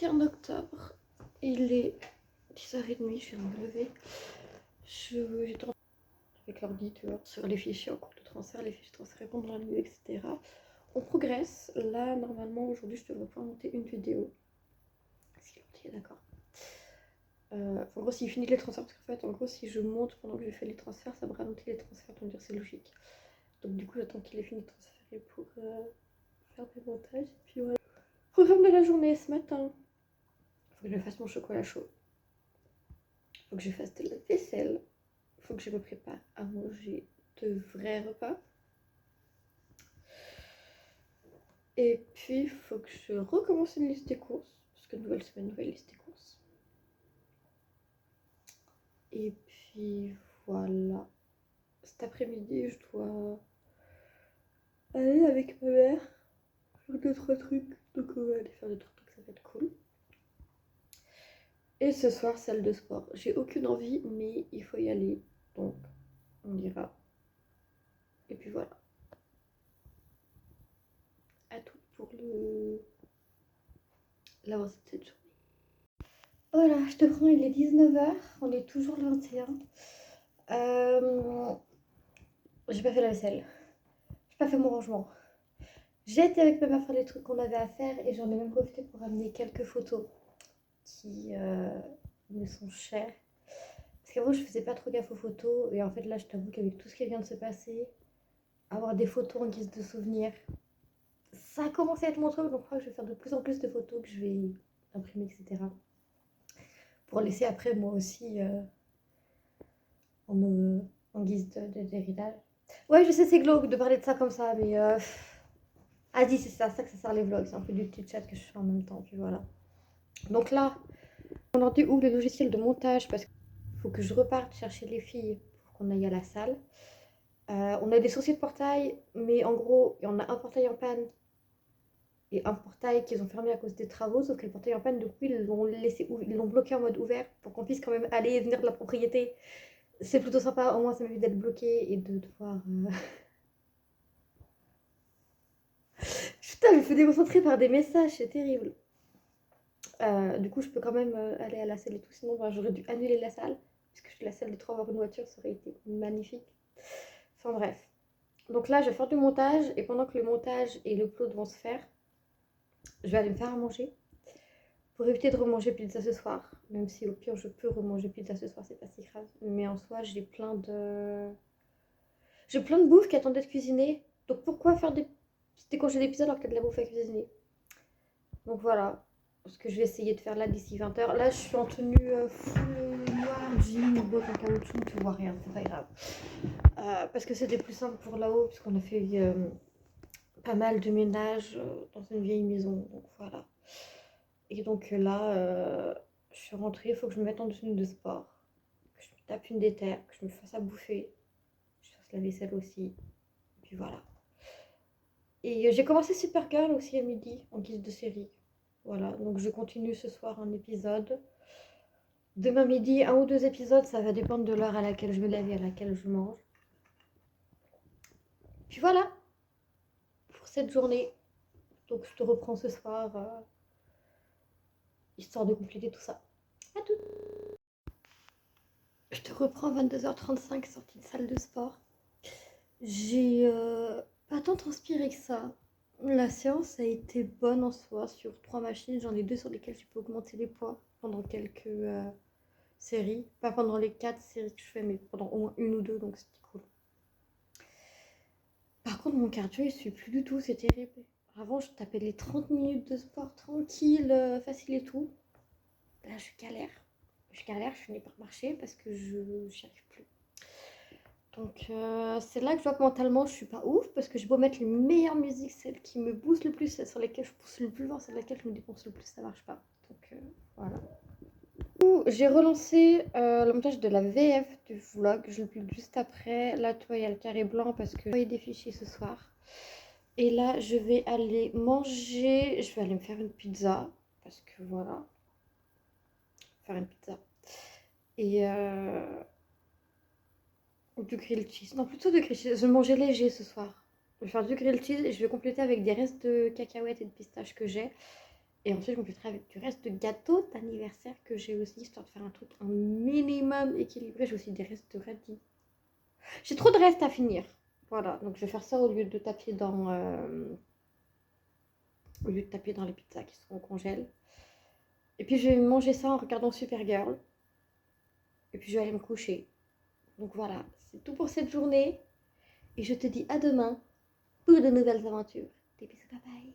21 octobre, il est 10h30, je viens de me lever. J'étais avec l'ordi, tu vois, sur les fichiers en cours de transfert, les fichiers transférés pendant la nuit, etc. On progresse. Là, normalement, aujourd'hui, je devrais pouvoir monter une vidéo. Si l'ordi est d'accord. En gros, s'il finit les transferts, parce qu'en fait, en gros, si je monte pendant que je fais les transferts, ça me ralentit les transferts, donc c'est logique. Donc du coup, j'attends qu'il ait fini de transférer pour faire des montages. Et puis voilà. Programme de la journée ce matin. Faut que je fasse mon chocolat chaud. Faut que je fasse de la vaisselle. Faut que je me prépare à manger de vrais repas. Et puis, faut que je recommence une liste des courses. Parce que nouvelle semaine, nouvelle liste des courses. Et puis, voilà. Cet après-midi, je dois aller avec ma mère faire 2-3 trucs. Donc, on va aller faire 2-3 trucs, ça va être cool. Et ce soir, salle de sport. J'ai aucune envie, mais il faut y aller. Donc, on ira. Et puis voilà. À tout pour l'avancée de cette journée. Voilà, je te prends, il est 19h. On est toujours le 21. J'ai pas fait la vaisselle. J'ai pas fait mon rangement. J'ai été avec ma mère faire les trucs qu'on avait à faire et j'en ai même profité pour ramener quelques photos qui me sont chères. Parce qu'avant, je faisais pas trop gaffe aux photos. Et en fait, là, je t'avoue qu'avec tout ce qui vient de se passer, avoir des photos en guise de souvenir, ça a commencé à être mon truc. Donc, je crois que je vais faire de plus en plus de photos que je vais imprimer, etc. Pour laisser après, moi aussi, en guise d'héritage. Ouais, je sais, c'est glauque de parler de ça comme ça, mais... Ah, dis, c'est ça que ça sert les vlogs. C'est un peu du petit chat que je fais en même temps, puis voilà. Donc là, on ordi ouvre le logiciel de montage parce qu'il faut que je reparte chercher les filles pour qu'on aille à la salle. On a des soucis de portail, mais en gros, il y en a un portail en panne et un portail qu'ils ont fermé à cause des travaux, sauf que le portail en panne, du coup, ils l'ont bloqué en mode ouvert pour qu'on puisse quand même aller et venir de la propriété. C'est plutôt sympa, au moins ça m'évite d'être bloqué et de devoir... Putain, je me fais déconcentrer par des messages, c'est terrible. Du coup, je peux quand même aller à la salle et tout, sinon bah, j'aurais dû annuler la salle, puisque la salle de 3 avoir une voiture, ça aurait été magnifique. Enfin bref. Donc là, je vais faire du montage, et pendant que le montage et l'upload vont se faire, je vais aller me faire à manger, pour éviter de remanger pizza ce soir. Même si au pire, je peux remanger pizza ce soir, c'est pas si grave. Mais en soi, j'ai plein de bouffe qui attend d'être cuisinée. Donc pourquoi faire des décongeler des pizzas alors qu'il y a de la bouffe à cuisiner? Donc voilà, ce que je vais essayer de faire là d'ici 20h. Là, je suis en tenue full noire, jean, bottes en caoutchouc, tu vois rien, c'est pas grave. Parce que c'était plus simple pour là-haut, puisqu'on a fait pas mal de ménage dans une vieille maison. Donc voilà. Et donc là, je suis rentrée, il faut que je me mette en tenue de sport, que je me tape une déterre, que je me fasse à bouffer, que je fasse la vaisselle aussi. Et puis voilà. Et j'ai commencé Supergirl aussi à midi, en guise de série. Voilà, donc je continue ce soir un épisode. Demain midi, 1 ou 2 épisodes, ça va dépendre de l'heure à laquelle je me lève et à laquelle je mange. Puis voilà, pour cette journée. Donc je te reprends ce soir, histoire de compléter tout ça. À tout. Je te reprends à 22h35, sortie de salle de sport. J'ai pas tant transpiré que ça. La séance a été bonne en soi sur 3 machines. J'en ai 2 sur lesquelles je peux augmenter les poids pendant quelques séries. Pas pendant les 4 séries que je fais, mais pendant au moins 1 ou 2, donc c'était cool. Par contre, mon cardio, il suit plus du tout, c'est terrible. Avant, je tapais les 30 minutes de sport tranquille, facile et tout. Là, je galère. Je finis par marcher parce que je n'y arrive plus. Donc, c'est là que je vois que mentalement, je suis pas ouf parce que j'ai beau mettre les meilleures musiques, celles qui me boostent le plus, celles sur lesquelles je pousse le plus loin, celles sur lesquelles je me dépense le plus, ça marche pas. Donc, voilà. J'ai relancé le montage de la VF du vlog, je le publie juste après. Là, toi, il y a le carré blanc parce que je vais envoyer des fichiers ce soir. Et là, je vais aller manger, je vais aller me faire une pizza parce que voilà, faire une pizza. Et du grilled cheese, non plutôt de grilled cheese, je vais manger léger ce soir. Je vais faire du grilled cheese et je vais compléter avec des restes de cacahuètes et de pistaches que j'ai. Et ensuite, je compléterai avec du reste de gâteau d'anniversaire que j'ai aussi, histoire de faire un truc un minimum équilibré. J'ai aussi des restes de radis. J'ai trop de restes à finir. Voilà, donc je vais faire ça au lieu de taper dans les pizzas qui seront au congèle. Et puis je vais manger ça en regardant Supergirl. Et puis je vais aller me coucher. Donc voilà, c'est tout pour cette journée. Et je te dis à demain pour de nouvelles aventures. Des bisous, bye bye.